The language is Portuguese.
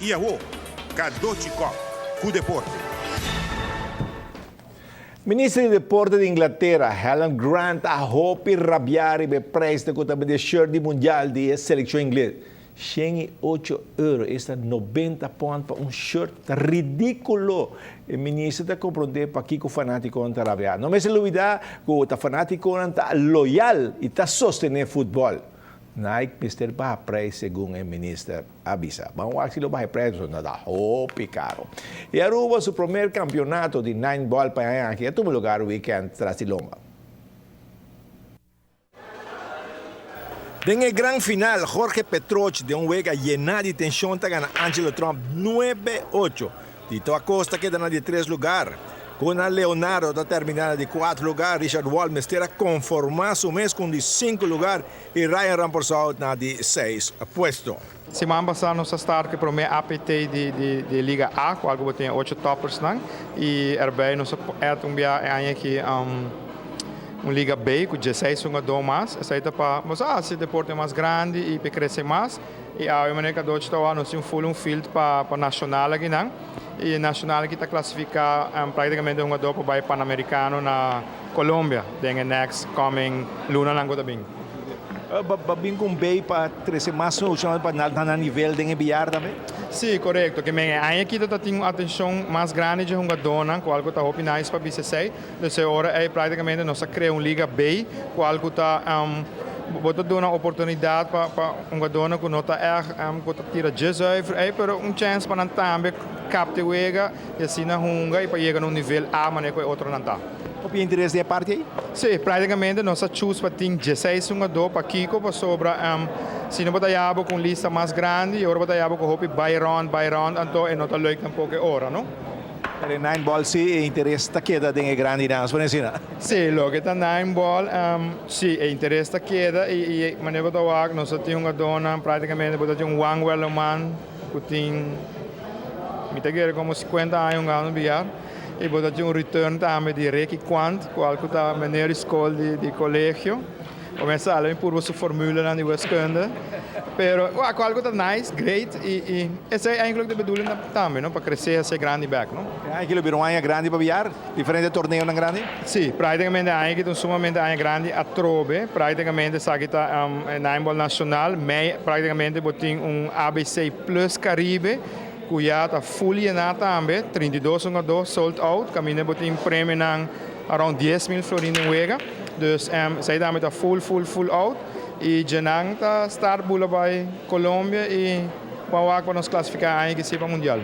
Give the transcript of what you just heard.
e a Kadochikov, com o deporte. Ministra de Deporte de Inglaterra, Helen Grant, a hopi rabiari be preço de shirt de mundial de seleção inglesa. 108 euros, está 90 pontos para shirt ridículo. O ministro está compreendendo para que o fanático não rabiar. Não me se olvida que o fanático não está loyal e está sustentando futebol. Naik Mr. Baha preço segundo o ministro avisa. Vamos ver se o Baha preço não dá hopi caro. E Aruba, seu primeiro campeonato de 9 ball para aqui, é todo lugar o weekend tras de lomba. En el gran final, Jorge Petroch de un juego lleno de tensión está ganando Angelo Trump 9-8. Tito Acosta queda na de 3 lugar. Com a Leonardo está terminando de 4 lugar. Richard Walmes terá conformar su mês com de 5 lugar. E Ryan Rampershout na de 6 puesto. Semana passada nós start que para APT de Liga A, com algo tem 8 toppers não. E erbij nós é também aqui Liga B com 16 jogadores mais. Essa aí para mostrar se o deporte é mais grande e para crescer mais. E a maneira que nós estamos nós um field para nacional aqui não. E nacional que está classificar praticamente um jogador para o Pan-Americano na Colômbia. Tem next coming Luna lang também. Babing com bem para crescer mais para nível de enviar também? Sim, correto. Que aqui está tendo atenção mais grande de jogador, com algo está opinais para BCC. Então, agora é praticamente nós criamos Liga B, com algo está bota dar uma oportunidade para um jogador que não está tira de zuiver, mas chance para também captar o ega e assim na hunga e para chegar no nível A, mas é outro não está. O interesse da parte aí? Sim, praticamente nós choose para ter 16 jogadores para Kiko para sobra se não batayabo com lista mais grande e agora batayabo com hopi by round, então é não está leuk um pouco hora, não? Pero 9 ball sim, interesse está queda de grande não, se não? Sim, logo está 9 ball, sim, o interesse está queda e maneira da wag nós temos um jogador praticamente bota um Wangwell man que tem me tem como 50 anos ganhando bilhar. E bota um return também de Reiki Quant, qual que está meneer escola de colégio. Começa a por sua formula de wiskunde. Pero qual que está nice, great e essa é eigenlijk de bedoeling também, não, para crescer esse grande back, não? Aquilo virou uma grande para viar, diferente torneio na grande? Sim, praticamente aqui sumamente uma grande a trobe, praticamente sabe que está na nacional, mas praticamente botin ABC Plus Caribe. Kuya está full na também, 32 jogadores sold out, caminha botar um prêmio ng around 10,000 florins wega. Dus zij daarmee está full out. E Janang está start bula by Colômbia e para nos classificar aí que se para mundial.